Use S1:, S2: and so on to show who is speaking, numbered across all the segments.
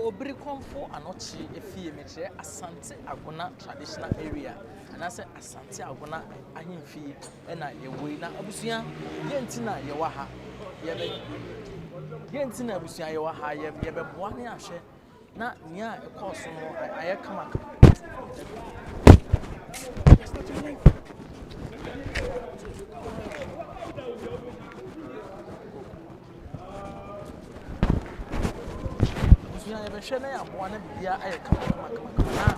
S1: Obrikomfuo Anokye efie metre Asante Agona traditional area and I say Asante Agona ahemfie na yewoi na abusua yentina yewa ha yentina abusua yewa ha yebeboa ne ahwe na nia ekoso no aye kama Yebehwe na yaboa na bibia aye kama na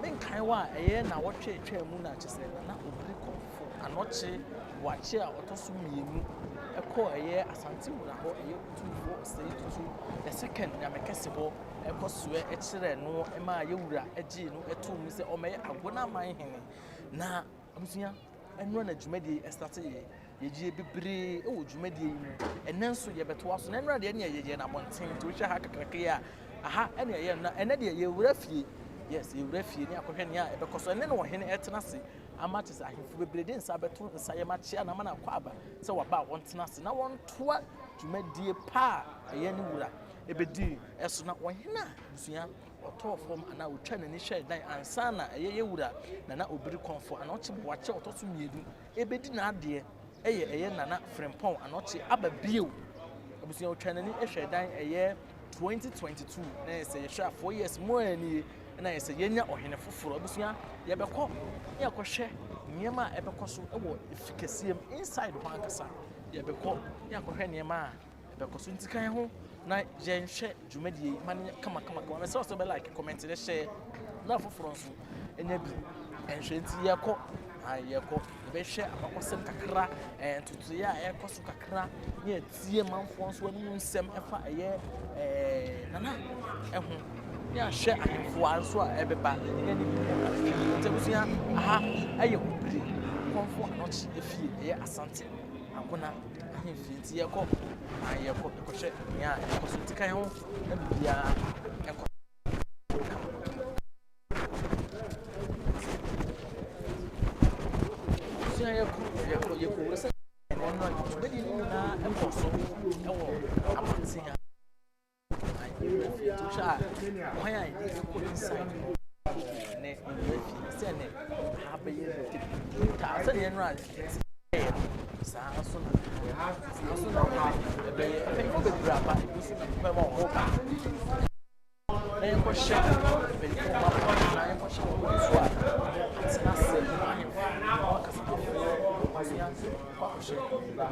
S1: menkan wa eye na wotwetwa mu na kyese na Obrikomfuo Anokye Boakye a otoso mienu eko eye Asante wura ho eye tumfo osei tutu the second na mekese ho ekosoe ekire no ema yewura agi no etum se omeye Agonaman Hene na abusunya enro na dwumadi start yegie bebre ewo dwumadi yi mu enenso yebeto aso na enro de ne yegie na bonten to hwe ha kakrake a aha ene ye na ene de ye wura fie yes ye wura fie ni akohwe ne a ebekoso ene no hene etena se amatis ahemfu bebrede nsa beto nsa ye mache na mana kwa aba se waba wontena se na wontoa dwumadie pa ye ne wura ebedi eso na wohena busuya otofom ana otwa nani hwe dan ansa na ye wura na Obrikomfuo Anokye Boakye otoso miedu ebedi na ade eye nana frempon Anokye ababiew abusuya otwa nani hwe dan 2022 na say sha 4 years more ani na say yenya ohene foforo abusuya yebekọ yakohwe niema ebekoso ewo efikasiem inside ho ankasa yebekọ yakohwe niema ebekoso ntikan ho na yenhwe dwumadie mane kama me say also be like comment le share na foforo nso enya bi enhwe nti yekọ ayekọ ebehwe abakosem kakra ntutu ya ekoso kakra ne atie manfo nso anu nsem efa eye nana ehu ya hwe ahemfo anso a ebeba ne ni ntebusia aha aye Obrikomfuo Anokye efie eye Asante Agona ahemfie nti yekọ ayekọ ekohwe ya ekoso ntikan ho na bibia ekọ yeko se ono bedi na ekoso ewo amatin ya ayi to sha why I go inside ne se ne habaye ta se ne no sa so na be e be braba e so na be mo ba e ko sha be ko ma na e ko sha ko so a na se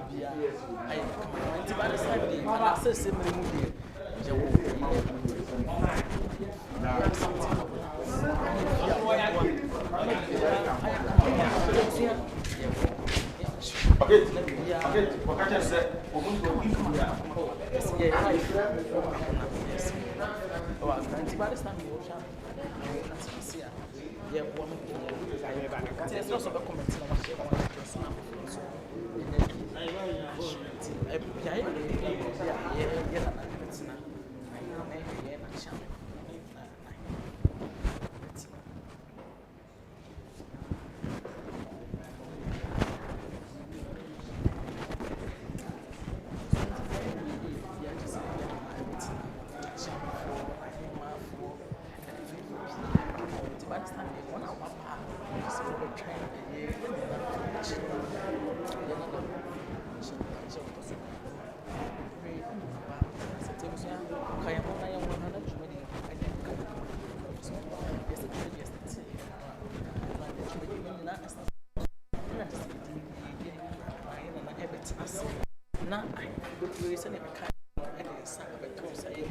S1: Bia I come by the side and access him remove na I go to say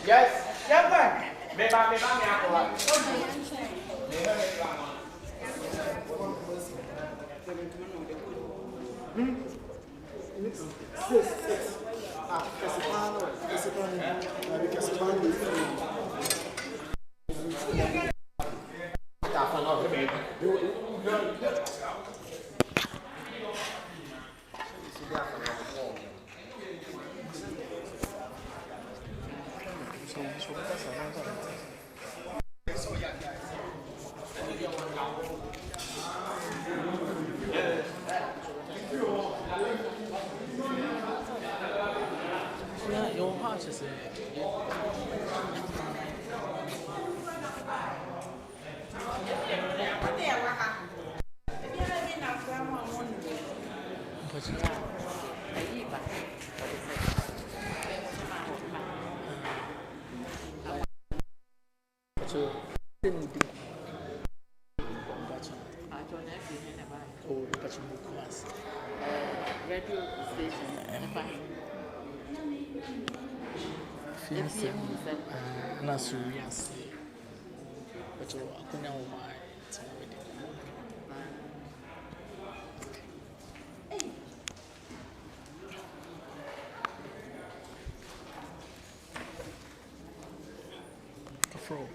S1: Yes. Yeah, man. Your heart is
S2: radio station
S1: na so yes. But Agona why Afro.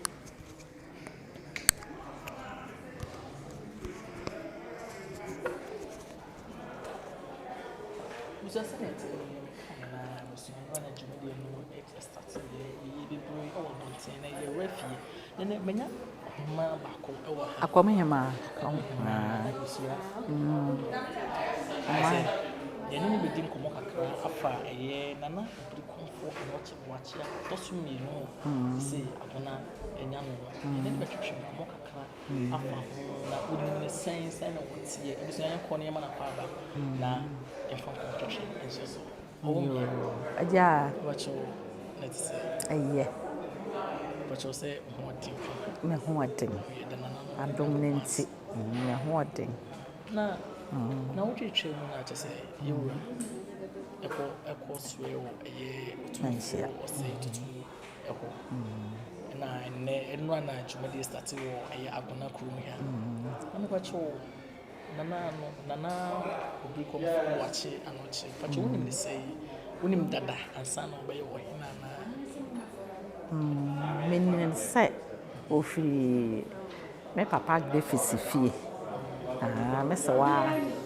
S1: Musa Senate, and was run a Judy and extra be brewing all the and a refuge. Then it may not back over.
S2: I come here, ma.
S1: I said, the enemy begin to mock a fire a year, Nana Obrikomfuo Anokye Boakye, doesn't mean no, say Agona and Yan, and then the picture of mock a crack after that wouldn't the same sign of what's here. It was a corner man of father now in front of construction and so. Oh,
S2: yeah,
S1: what you let's say,
S2: yeah,
S1: but you'll say, what do
S2: me wanting. I'm dominant, me wanting.
S1: Now, what you train to say, you were a course where a year or say to two. And I run a Jumadi statue or a Agona crew here. I'm quite sure Nana Obrikomfuo Anokye, but you wouldn't say, wouldn't dada and son obey or him.
S2: Meaning, say, oh, free. My papa deficit fee. Mr.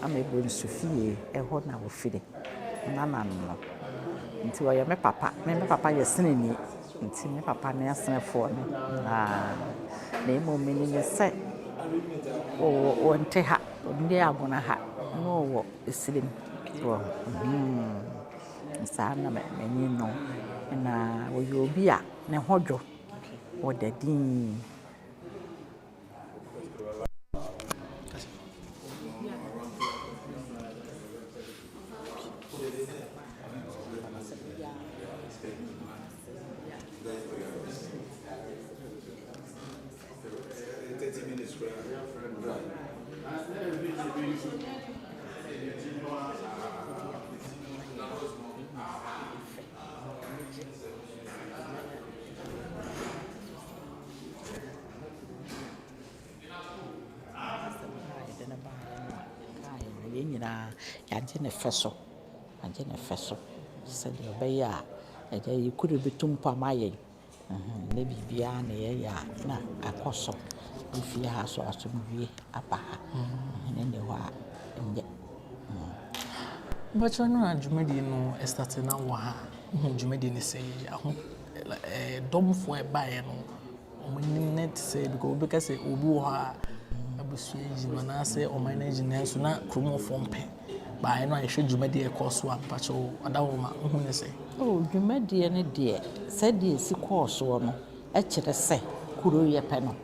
S2: I'm able to fee a whole now of feeding. Nana, until I am my papa, you're sending me. Until my papa near for me. Name of meaning set. Oh, and take her, they are gonna have no sitting. Sana, many know, and will you be at Nehojo or the dean? Yagye feso said obeya you could be tumpa maye na bibia na ye ya na akoso ifia ha so asomwie apa ha ne wa nje
S1: but you know Jumadi no starting now wa Jumadi ni say aho domfo e bae no omanim net say because say obi wo ha abusu ejima na say o manage na so na kromofo mpe bae no ahwe Jumadi e course wa pacho adawoma hu ne say
S2: oh Jumadi ne de say de si course wo no e kire say kuro ye pe no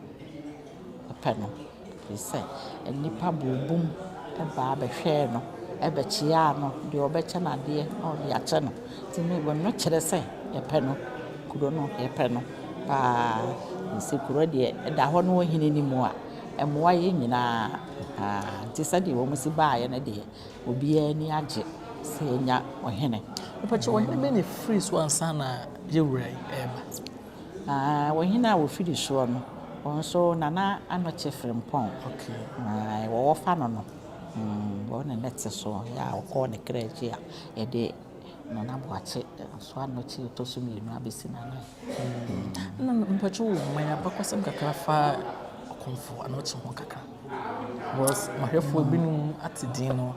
S2: say nipa bobum e ba be hwe no e be chia no de obecha na de o de ache no ti me bo no kire say ye pe no kuro no ye pe no pa si kuro de da ho no hini ni mu a emoa ye nyina ti sadi wo musi baa ye na de obi ani age se nya ohene
S1: But you want to free one son, you right,
S2: when he now will finish one. Also, Nana Akomfuo from Pong.
S1: Okay.
S2: I will fan on. One and that's so, yeah, I'll call the credit here a day. Nana watch it, so I'm not to see me, no, be seen.
S1: No, but you, my Abakwasam Kakafa Akomfuo Anokye Boakye was my help for being at the dinner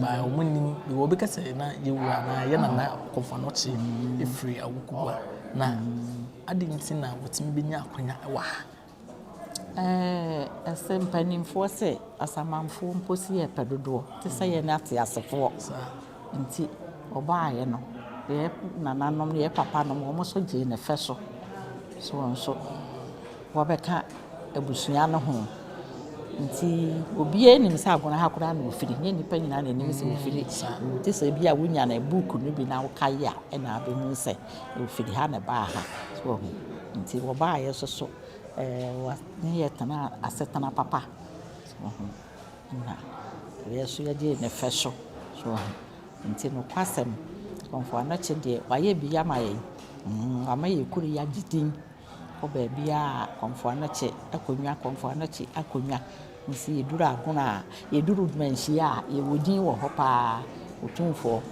S1: by winning the Wobicas, you were Nana Akomfuo Anokye free a Wukuwa. Now, I didn't see now what's being Yakwanya.
S2: Ɛsɛ mpanimfoɔ sɛ asamanfoɔ mposi yɛ pɛdodoɔ te sɛ yɛ nate asefoɔ nti ɔbaayɛ no yɛ nananom yɛ papa nom wɔn so gye ne fɛ so nso wɔbɛka abusua no ho nti obiara nim sɛ Agona ha koraa na ofiri nyɛ nipa nyinaa na anim sɛ ofiri te sɛ bi a wonya na book no bi na wokae a ɛna abɛhu sɛ ofiri ha na baa ha so nti wɔbaayɛ so near Tana, Asetana Papa. We so ye ne fesho. So until no kwasem. Obrikomfuo Anokye de waye bia mai. Amaye kuri ya gidin. Ko ba bia Obrikomfuo Anokye akonwa Obrikomfuo Anokye akonwa. Nsi eduru Agona, eduru menhia ye wodin wo ho pa. Otumfo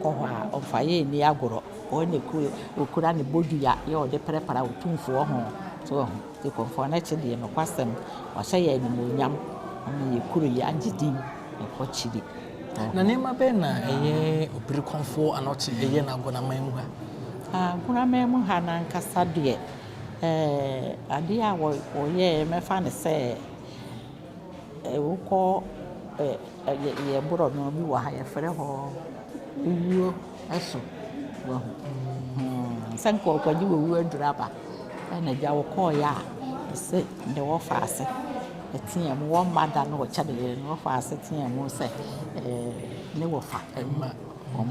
S2: ko ho a omfaye ni agoro. O ne ku okura ne boduya ye o de prepara otumfo ho. So Obrikomfuo Anokye de no kwasem wa hye ya ni onyam amaye kuri ya gidin e ko chiri.
S1: Na nema be na eye Obrikomfuo Anokye eye na Agonaman mu ha.
S2: Agonaman mu ha na nkasa de ade a wo ye mefa ne se wo ko ye boro no bi wa ha ye fere ho uwo eso wo sanko ko di wo aduraba na ja wo ko ya se de wo fa ase etia mu wo mada no wo chade no wo fa ase tia mu se ne wo fa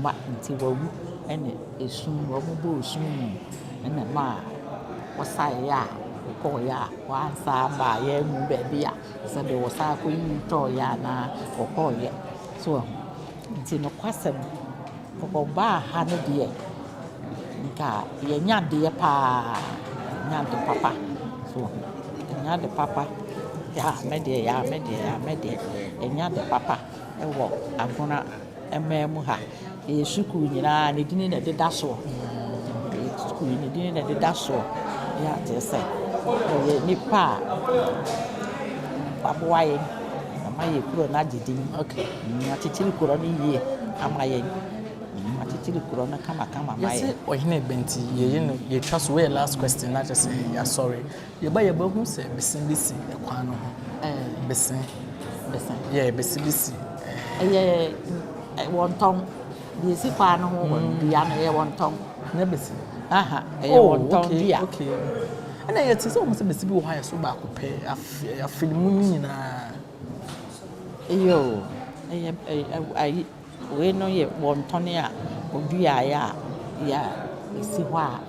S2: ma nti wo wu ene esun wo bo esun ene ma wo sa ya ko ya wa sa ba ye mu be bia se de wo sa ko yi to ya na ko ye so nti no kwasem ko ba ha no de nka ye nya de pa nya de papa so nya de papa ya me de nya de papa e wo Agona ememu ha e suku nyina ne dini na de daso suku ne dini na de daso ya te se ye nipa baboaye amaye kuro na gidin okay atitiri kuro ni ye amaye atitiri kuro na kama maye
S1: yes Hene benti ye trust we last question na just say ya sorry ye ba hu se besin bisi e kwan no ho besin yeah besin
S2: ye wonton bi si kwa no ho bia na ye wonton
S1: na besin
S2: aha ye wonton bia
S1: okay ana ye tse o mo se besi bi wo ha ye so ba ko pe afilimu nyina
S2: yo ai we no ye wonton ya odua ya isi ho a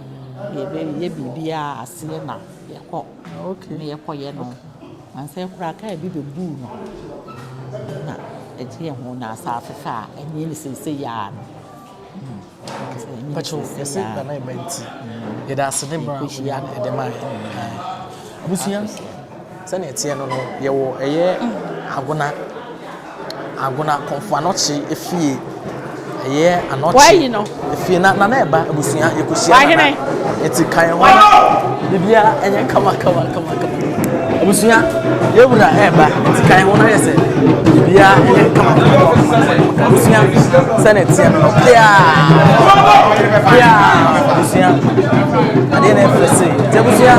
S2: ye bibia ase na ye ko okay me ye ko ye no anse kura ka bi be bu no na etie ho na asaafefa enye ni sese ya no
S1: pacho yes na na benti ye da ase ne bra ya e de mai abusuya se na etie no ye wo eye Agona Akomfuo Anokye efie eye Anokye efie na eba abusuya ye koshia na eti kan ho bibia enye kama abusuya ye wura eba eti kan ho na yese bibia enye kama abusuya senate no pia abusuya ade na efese abusuya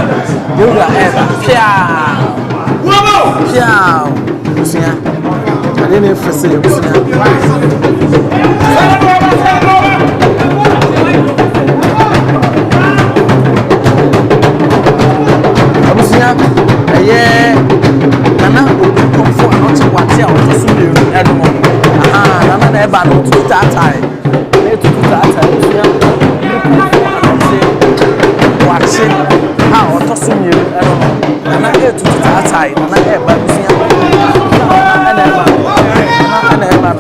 S1: ye wura eba pia abusuya ade na efese abusuya eye nana Obrikomfuo Anokye Boakye a oto so meru edomo nana na eba no tutu atai ya Obrikomfuo Anokye Boakye a oto so meru edomo nana tutu atai nana eba busia nana eba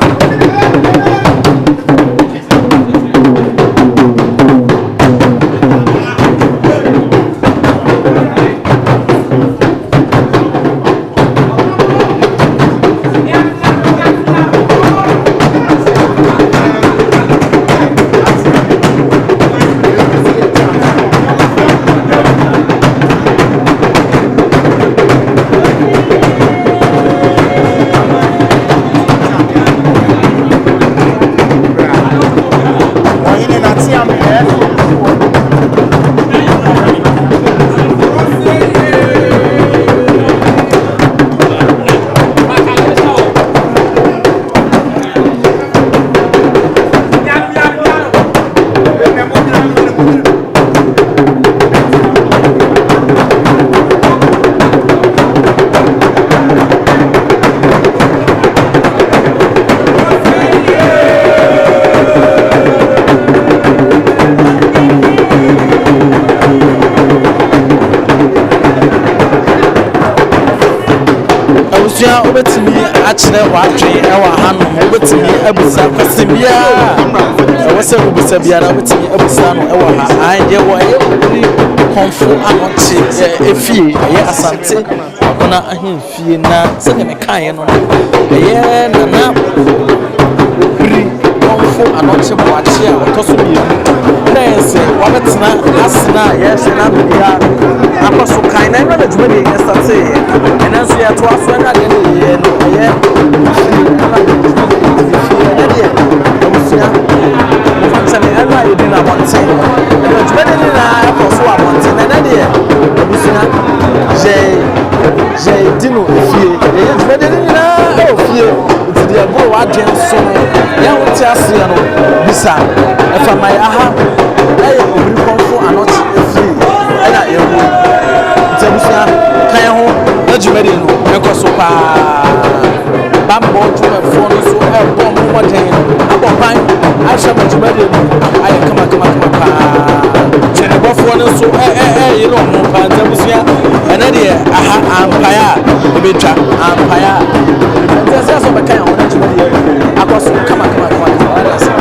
S1: abusua obetimi akyerɛ wadwe ɛwɔ hanom obetimi abusa kwasibia ɛwɔsɛ obusa biara obetimi abusa no ɛwɔ ha ande wɔ Obrikomfuo Anokye efie ɛyɛ asante Agona ahemfie na sɛ ne kan no ɛyɛ nana Obrikomfuo Anokye Boakye a ɔtɔso bi na yɛsɛ wabɛtena asena yɛhwɛ na bia akɔso kan na ɛno na dwuma de yɛstate ɛna nso yɛto aso na de yɛ no ɛyɛ ɛna yɛdi na abɔnten ɛna dwuma de na akɔso abɔnten na ɛna deɛ abusua yɛ di no efie yɛyɛ dwuma de nyinaa ɛwɔ fie nti deɛ ɛboro wadwe nso no yɛwote aseɛ no bisa ɛfa ma yɛ aha ɛyɛ Obrikomfuo Anokye efie ɛna yɛwu nti abusua kan ho na dwuma de no ɛkɔ so paa bambɔ dwumafoɔ no so ɛbɔ mmɔden abɔ ban ahyɛ ma dwuma de no ayɛ kama paa twɛnebɔfoɔ no so ɛyɛ no ɔmo paa nti abusua ɛna deɛ aha ampaya a ɛbɛtwa ampaya a nti ɛsɛ sɛ ɔbɛka yɛn ho na dwuma de akɔ so kama ɛna sɛ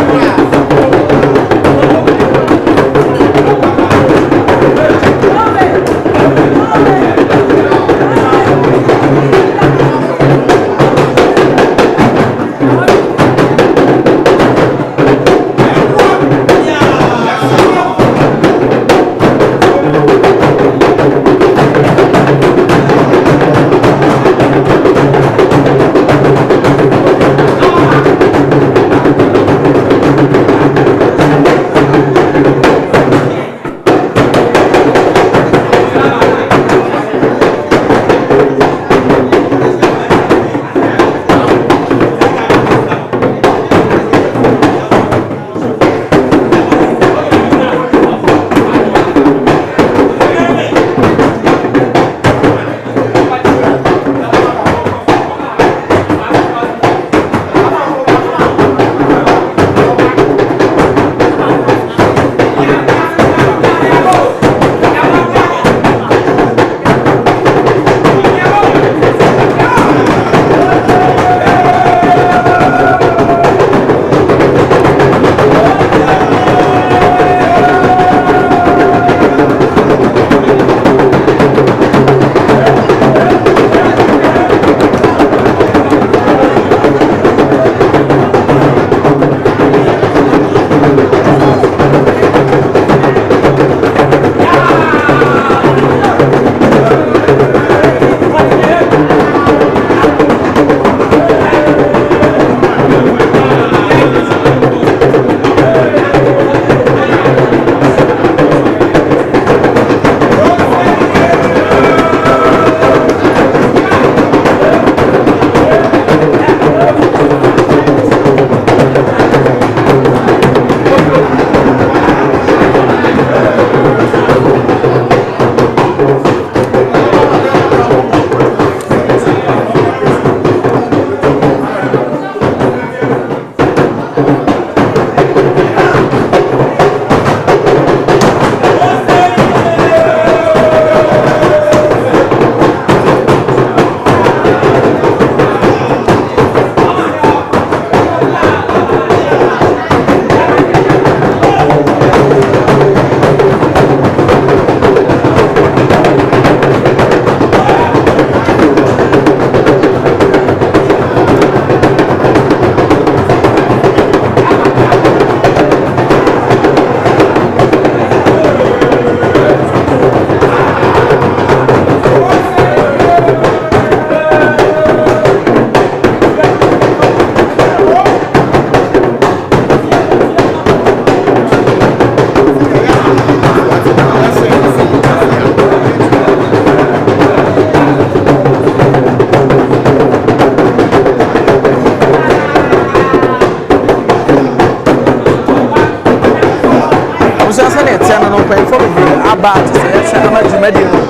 S1: aba to say say ama dwumadi no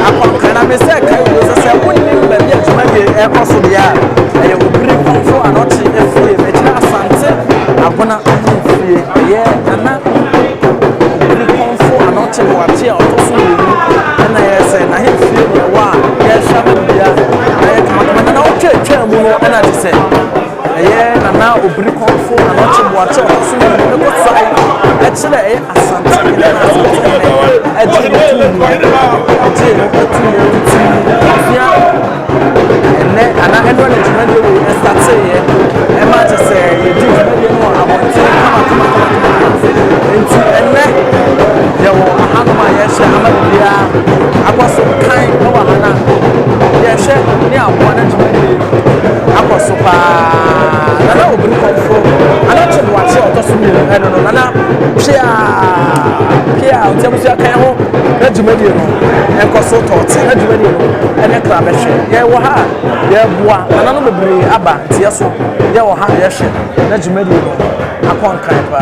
S1: akon na me say kai yo say wonnim ba bia dwumadi e koso bia e Obrikomfuo Anokye efie me kira asante Agona ahemfie ye nana Obrikomfuo Anokye Boakye otoso yenu na ye say na ahemfie ne wa ye hwama bia na ye kama na otwe no ana te se Nana Obrikomfuo Anokye Boakye so me ko sai e kire asante na asante e je no ene ana eno na juma de we start e ma te se ye di juma de no abonte kama enti ene ye wo ahanu ma ye hye amabia akwaso kan no wa hana ye hye ni abo na juma de akwaso pa Nana Obrikomfuo Anokye Boakye otoso mi no nana pia otiamusia kan ho na juma de no enkoso tote na juma de no ene kra be hye ye wo ha ye boa nananom bebre aba tie so ye wo ha ye hye na juma de no akon kan pa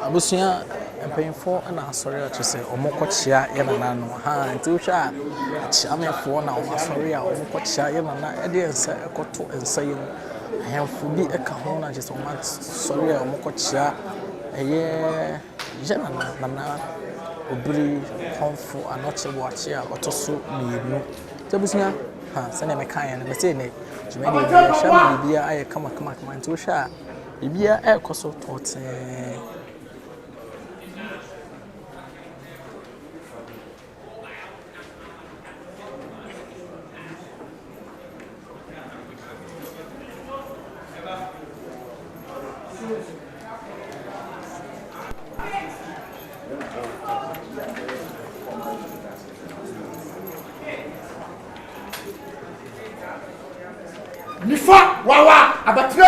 S1: Abusia mpanyinfo na asori a kyese omokokyia ye nananom ha nti wo hwa a chiamefo na asori a omokokyia ye nana e de ensa ekoto ensa yim ahemfo bi eka ho na kyese omasori a omokokyia eye je nana Obrikomfuo Anokye Boakye a otoso mienu tabusia ha sene mekan ya ne bese ne jumani bi sha bibia aye kama nti wo hwa bibia ekoso tote
S3: Nifa wawa abatire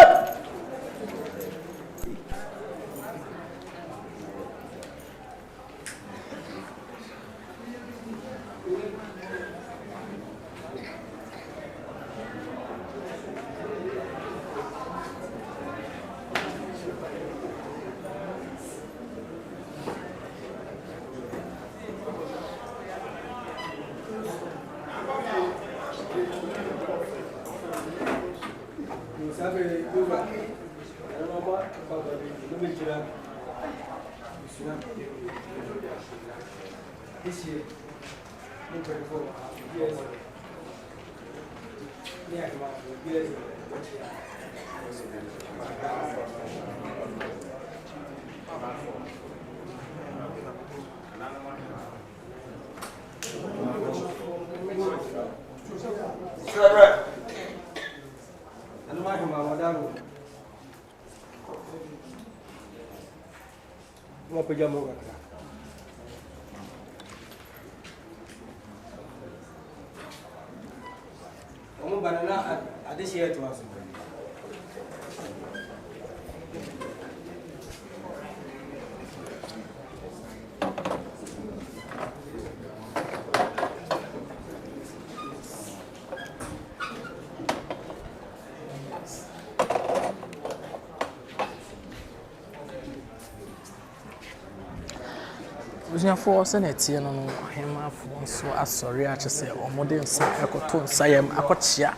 S1: Busuafo se na tie no no ahemafo nso asɔre a kyese ɔmode nsa ekoto nsayam akɔkyea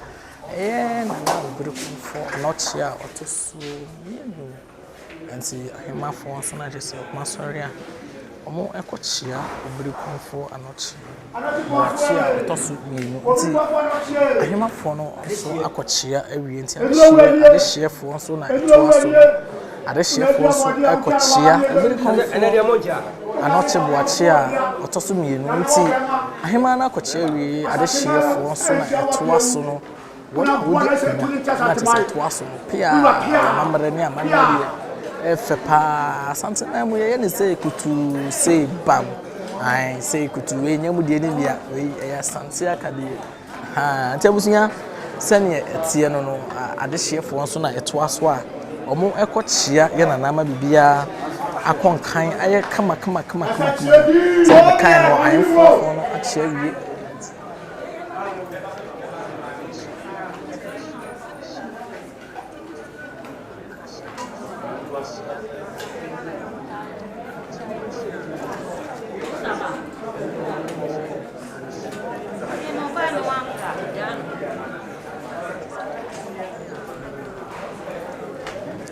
S1: na Obrikomfuo Anokye a ɔtoso mienu anti ahemafo nso na kyese ɔmasɔre a ɔmo ekɔkyea Obrikomfuo Anokye Boakye a ɔtoso mienu nti ahemafo no nso akɔkyea awie nti adehyiefo nso na etoaso adehyiefo nso ekɔkyea Obrikomfuo Anokye Boakye a ɔtoso mienu nti ahema na akɔkyea awie adehyiefo nso na etoaso no wodi na tese etoaso no pia amamre ne amanade efepa santena mu ye ne sei kutu sei bam ai sei kutu we nyamu de ne bia we ya sante akade ntabusunya sene etie no no adehyiefo nso na etoaso a ɔmo ekɔkyea ye nanama bibia akonkan aye kama so the kind of I am for no actually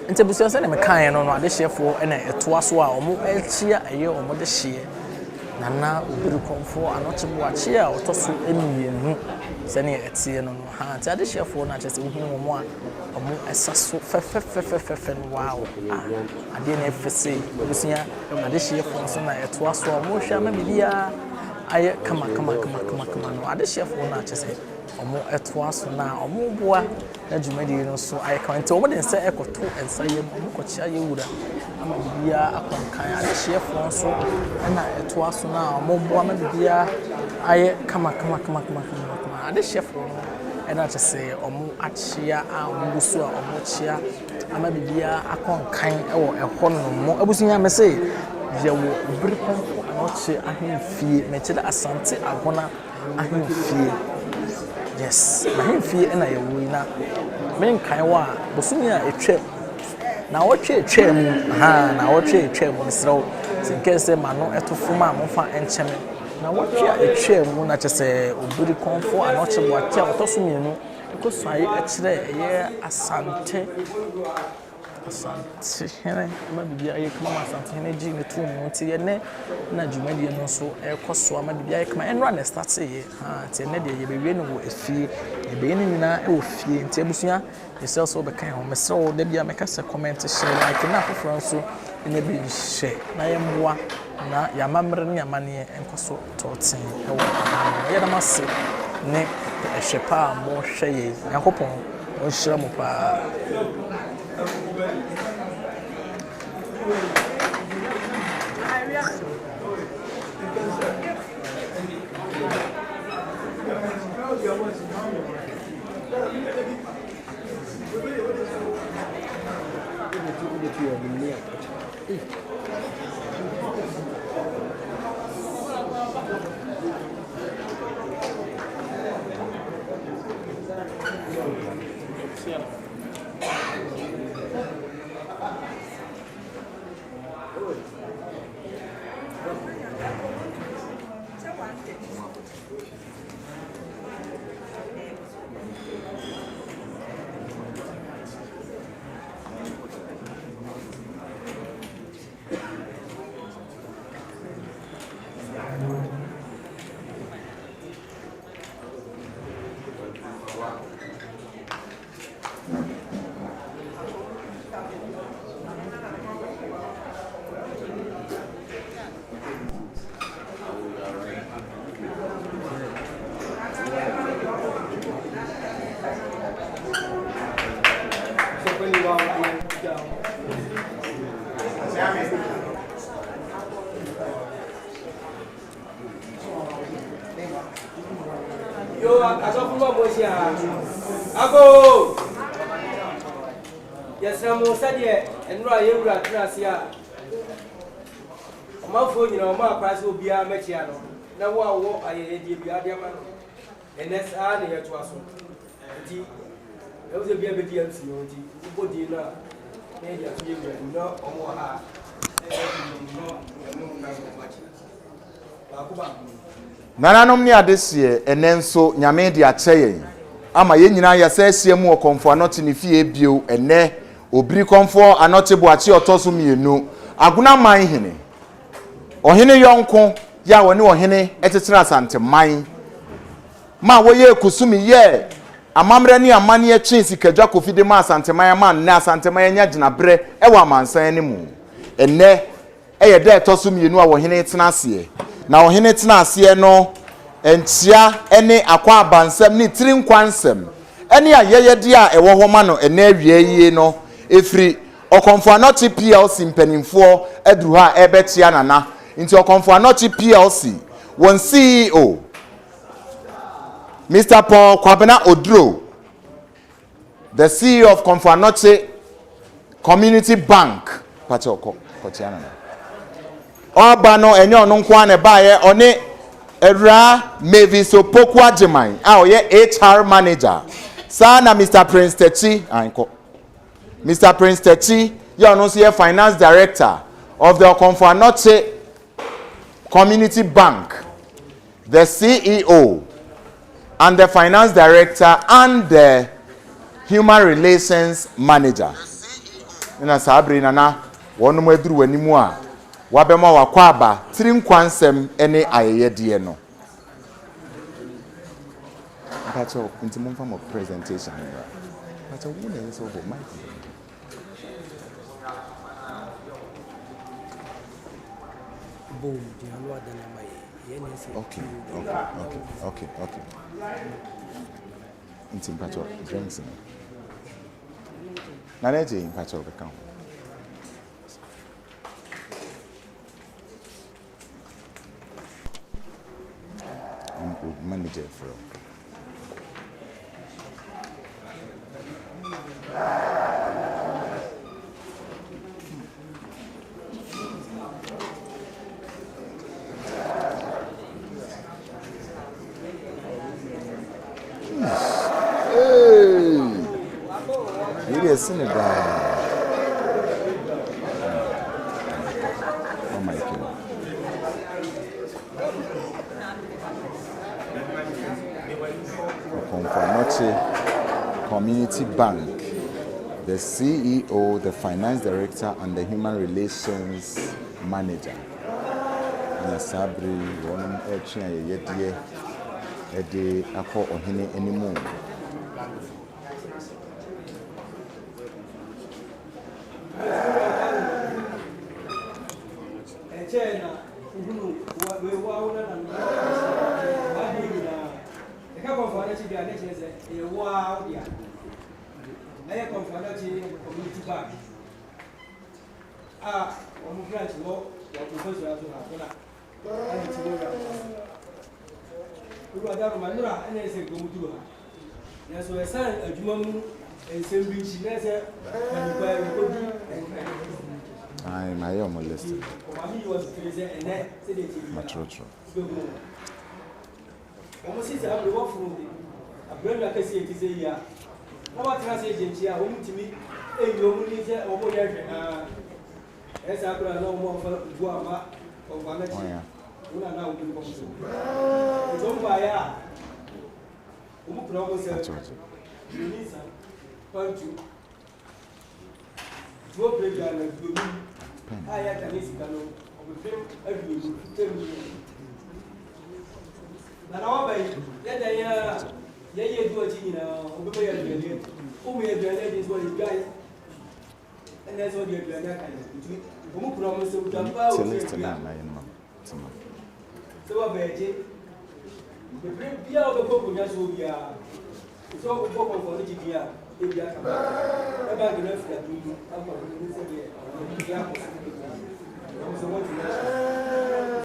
S1: Ntebusia se na me kan no adehyiefo na etoaso a omo ekyia eye omo de hye nana Obrikomfuo Anokye Boakye a otoso emienu se na etie no ha nti adehyiefo na kyese ohunu mo a omo esaso fe no wow ade na efese obusia adehyiefo nso na etoaso omo hwa ma bibia aye kama no adehyiefo na kyese omo etoaso na omo boa na dwumadi no so aye kan nti omo de nsa ekoto ensayem omo kokyia yewura ama bibia akonkan adehyiefo nso na etoaso na omo boa ma bibia aye kama adehyiefo no na kyese omo akyia a omo gusu a omo kyia ama bibia akonkan ewo ehɔ no mo abusunya me sei yewo Obrikomfuo Anokye ahemfie mechida asante Agona ahemfie. Yes, na hemfie na yewo ina menkan wa bosumi a etwem na wotwe etwem na wotwe etwem misrawo sinkese ma no etofuma amfa encheme na wotwe etwem na kyese Obrikomfuo Anokye Boakye otoso mienu ekosai ekire ye asante hene ma bibia aye kama asante hene gi ne tu mu nti ye ne na dwumadie no so ekoso ama bibia aye kama enra na start ye nti ne de ye bewie no wo efie ye be ne nyina e wo fie nti abusua yesel so be kan ho mesrewo da bia meka se comment share like na afoforo nso ne bi share na ye mboa na ya mamre ne amane enkoso totin e wo ye da mase ne ehwepa mo hwe ye yakopon o hira mo pa
S3: Yo, I don't know what you are. Ago! Yes, I'm said yet, and right here at Gracia. My phone, you know, my price will be a Mechiano. Now, what I did be a diamond, and that's all here to us. There was a baby DMC, what do you know? Maybe a few no or more.
S4: Nananom ne adesie enenso nyame de akyeye ama ye nyina ya sasie mu Okomfuo Anokye ne fie bio ene Obrikomfuo Anokye Boakye otoso mienu Agonaman Hene Ohene yonko ya woni ohene etetera asanteman ma woye kusumi ye amamre ne amane ye twen sikadwa kofide ma asanteman ma na asanteman nya gina bre ewa amansan ne mu ene eye de etoso mienu a ohene tena ase na ohene tena ase no entia ene akwa abansam ni trinkwansam ene ayeyede a ewo homa no ene awieye no efri Okomfuo Anokye PLC mpanimfo aduru ha ebetia nana nti Okomfuo Anokye PLC won CEO Mr. Paul Kwabena Odro, the CEO of Okomfuo Anokye Community Bank Pachoko Kotiana Obano enyo no nkwa ne bae one Era Meviso Pokwa Jeman ye HR manager sana Mr. Prince Techi anko Mr. Prince Techi you no see finance director of the Okomfuo Anokye Community Bank, the CEO and the finance director and the human relations manager ina sabri nana wonu maduru wanimu a wabema wakwa aba trinkwansem ene ayeyede no mpacho intimo form of presentation mpacho wona nso go mic
S3: boom the alwa da na mai
S4: okay intimo mpacho drinks na neje mpacho be kan manager for it is in oh my God. Okomfuo Anokye Community Bank, the CEO, the finance director, and the human relations manager. Na sabri wonum etwe ayeyede ede akọ ohene enimu.
S3: Community Bank. On branch law, professor Agona. We are down Manura and I said, go to her. Yes, we assigned a Jumamu and Sembri, she said,
S4: I'm my own list.
S3: Mammy was crazy and then said it.
S4: Matrocho.
S3: Almost since I have the work from a brand like I say it is a year. Now what can I say, Jentia, home to me? Hey, you only say, oh, boy, as I could know more for Guama or Vanity. Who are now will come to. Don't buy a who promise you need some punch you. Two play and do I had an easy canoe of the film every 10 million. Now, yet I what you know, over your journey. Who may have done is what is guy. And that's what you're doing. Who promised to come out? So I bet you. The Bia of the Coconuts will be so open for the GDR. If you are about the rest that we do, I'm going to say,